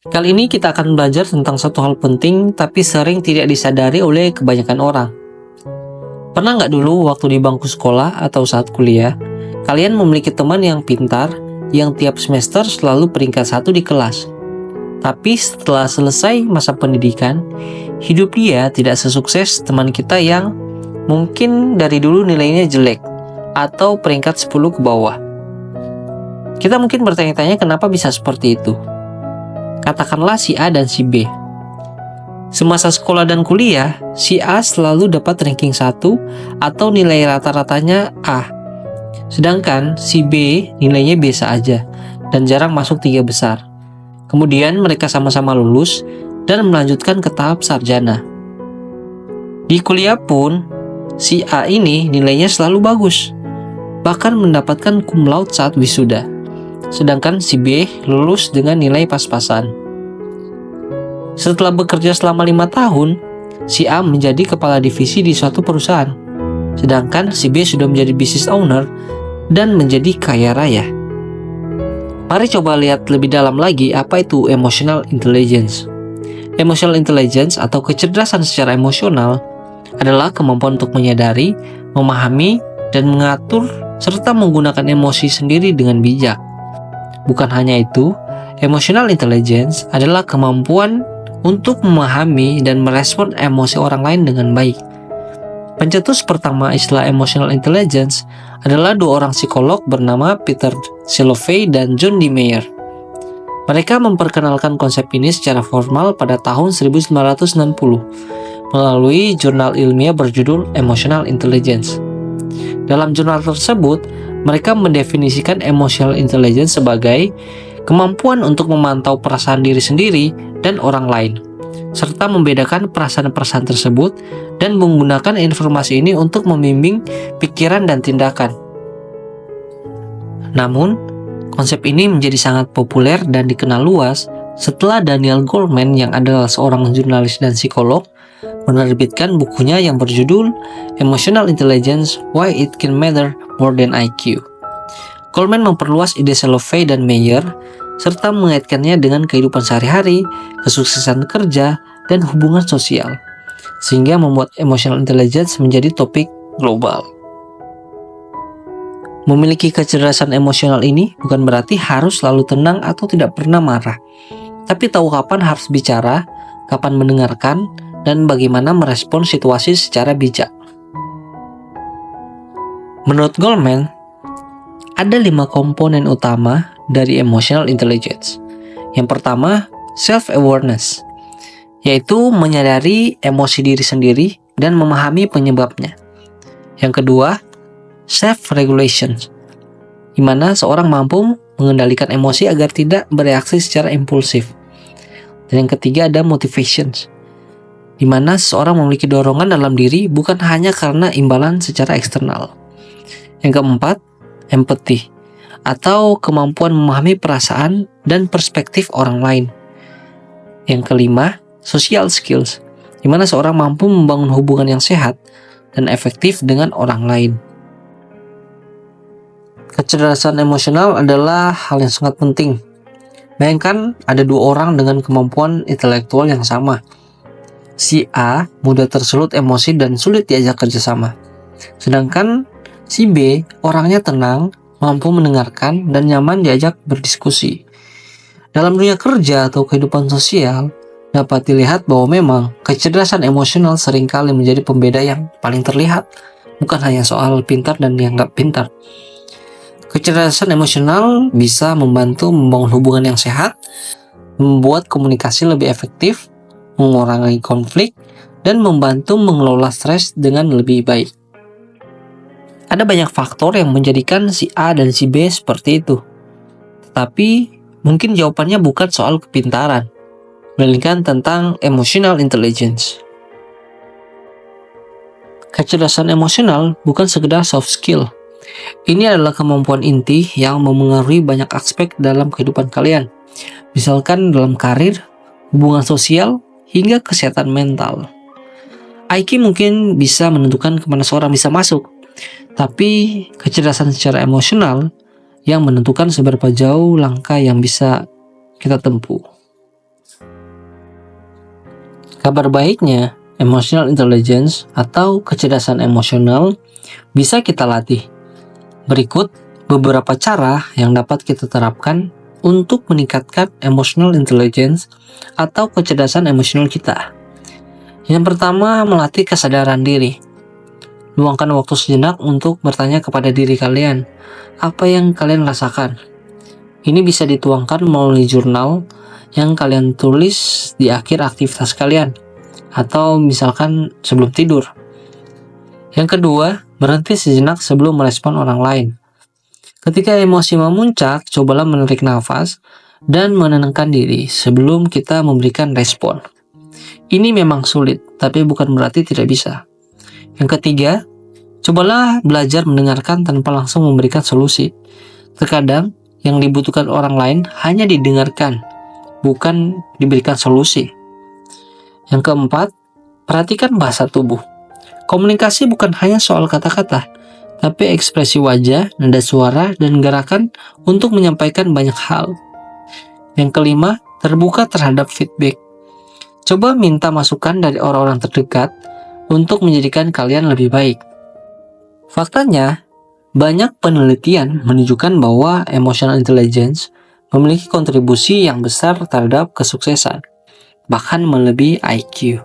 Kali ini kita akan belajar tentang satu hal penting tapi sering tidak disadari oleh kebanyakan orang. Pernah nggak dulu waktu di bangku sekolah atau saat kuliah, kalian memiliki teman yang pintar, yang tiap semester selalu peringkat 1 di kelas. Tapi setelah selesai masa pendidikan, hidup dia tidak sesukses teman kita yang mungkin dari dulu nilainya jelek, atau peringkat 10 ke bawah. Kita mungkin bertanya-tanya kenapa bisa seperti itu. Katakanlah si A dan si B. Semasa sekolah dan kuliah, si A selalu dapat ranking 1 atau nilai rata-ratanya A. Sedangkan si B nilainya biasa aja dan jarang masuk 3 besar. Kemudian mereka sama-sama lulus dan melanjutkan ke tahap sarjana. Di kuliah pun, si A ini nilainya selalu bagus, bahkan mendapatkan cum laude saat wisuda. Sedangkan si B lulus dengan nilai pas-pasan. Setelah bekerja selama 5 tahun, si A menjadi kepala divisi di suatu perusahaan. Sedangkan si B sudah menjadi business owner dan menjadi kaya raya. Mari coba lihat lebih dalam lagi apa itu emotional intelligence. Emotional intelligence atau kecerdasan secara emosional adalah kemampuan untuk menyadari, memahami, dan mengatur serta menggunakan emosi sendiri dengan bijak. Bukan hanya itu, emotional intelligence adalah kemampuan untuk memahami dan merespon emosi orang lain dengan baik. Pencetus pertama istilah emotional intelligence adalah 2 orang psikolog bernama Peter Salovey dan John D. Mayer. Mereka memperkenalkan konsep ini secara formal pada tahun 1960 melalui jurnal ilmiah berjudul Emotional Intelligence. Dalam jurnal tersebut, mereka mendefinisikan emotional intelligence sebagai kemampuan untuk memantau perasaan diri sendiri dan orang lain, serta membedakan perasaan-perasaan tersebut dan menggunakan informasi ini untuk membimbing pikiran dan tindakan. Namun, konsep ini menjadi sangat populer dan dikenal luas setelah Daniel Goleman yang adalah seorang jurnalis dan psikolog menerbitkan bukunya yang berjudul Emotional Intelligence: Why It Can Matter More Than IQ. Goleman memperluas ide Salovey dan Mayer serta mengaitkannya dengan kehidupan sehari-hari, kesuksesan kerja, dan hubungan sosial, sehingga membuat emotional intelligence menjadi topik global. Memiliki kecerdasan emosional ini bukan berarti harus selalu tenang atau tidak pernah marah, tapi tahu kapan harus bicara, kapan mendengarkan, dan bagaimana merespon situasi secara bijak. Menurut Goleman, ada 5 komponen utama dari emotional intelligence. Yang pertama, self-awareness, yaitu menyadari emosi diri sendiri dan memahami penyebabnya. Yang kedua, self-regulation, di mana seorang mampu mengendalikan emosi agar tidak bereaksi secara impulsif. Dan yang ketiga ada motivation, di mana seseorang memiliki dorongan dalam diri bukan hanya karena imbalan secara eksternal. Yang keempat, empathy, atau kemampuan memahami perasaan dan perspektif orang lain. Yang kelima, social skills, di mana seorang mampu membangun hubungan yang sehat dan efektif dengan orang lain. Kecerdasan emosional adalah hal yang sangat penting. Bayangkan ada 2 orang dengan kemampuan intelektual yang sama. Si A mudah tersulut emosi dan sulit diajak kerjasama. Sedangkan si B orangnya tenang, mampu mendengarkan, dan nyaman diajak berdiskusi. Dalam dunia kerja atau kehidupan sosial, dapat dilihat bahwa memang kecerdasan emosional seringkali menjadi pembeda yang paling terlihat, bukan hanya soal pintar dan yang nggak pintar. Kecerdasan emosional bisa membantu membangun hubungan yang sehat, membuat komunikasi lebih efektif, mengurangi konflik, dan membantu mengelola stres dengan lebih baik. Ada banyak faktor yang menjadikan si A dan si B seperti itu. Tetapi mungkin jawabannya bukan soal kepintaran, melainkan tentang emotional intelligence. Kecerdasan emosional bukan sekedar soft skill. Ini adalah kemampuan inti yang memengaruhi banyak aspek dalam kehidupan kalian. Misalkan dalam karir, hubungan sosial, hingga kesehatan mental. IQ mungkin bisa menentukan kemana seorang bisa masuk, tapi kecerdasan secara emosional yang menentukan seberapa jauh langkah yang bisa kita tempuh. Kabar baiknya, emotional intelligence atau kecerdasan emosional bisa kita latih. Berikut beberapa cara yang dapat kita terapkan untuk meningkatkan emotional intelligence atau kecerdasan emosional kita. Yang pertama, melatih kesadaran diri. Luangkan waktu sejenak untuk bertanya kepada diri kalian, apa yang kalian rasakan? Ini bisa dituangkan melalui jurnal yang kalian tulis di akhir aktivitas kalian, atau misalkan sebelum tidur. Yang kedua, berhenti sejenak sebelum merespon orang lain. Ketika emosi memuncak, cobalah menarik nafas dan menenangkan diri sebelum kita memberikan respon. Ini memang sulit, tapi bukan berarti tidak bisa. Yang ketiga, cobalah belajar mendengarkan tanpa langsung memberikan solusi. Terkadang, yang dibutuhkan orang lain hanya didengarkan, bukan diberikan solusi. Yang keempat, perhatikan bahasa tubuh. Komunikasi bukan hanya soal kata-kata, tapi ekspresi wajah, nada suara, dan gerakan untuk menyampaikan banyak hal. Yang kelima, terbuka terhadap feedback. Coba minta masukan dari orang-orang terdekat untuk menjadikan kalian lebih baik. Faktanya, banyak penelitian menunjukkan bahwa emotional intelligence memiliki kontribusi yang besar terhadap kesuksesan, bahkan melebihi IQ.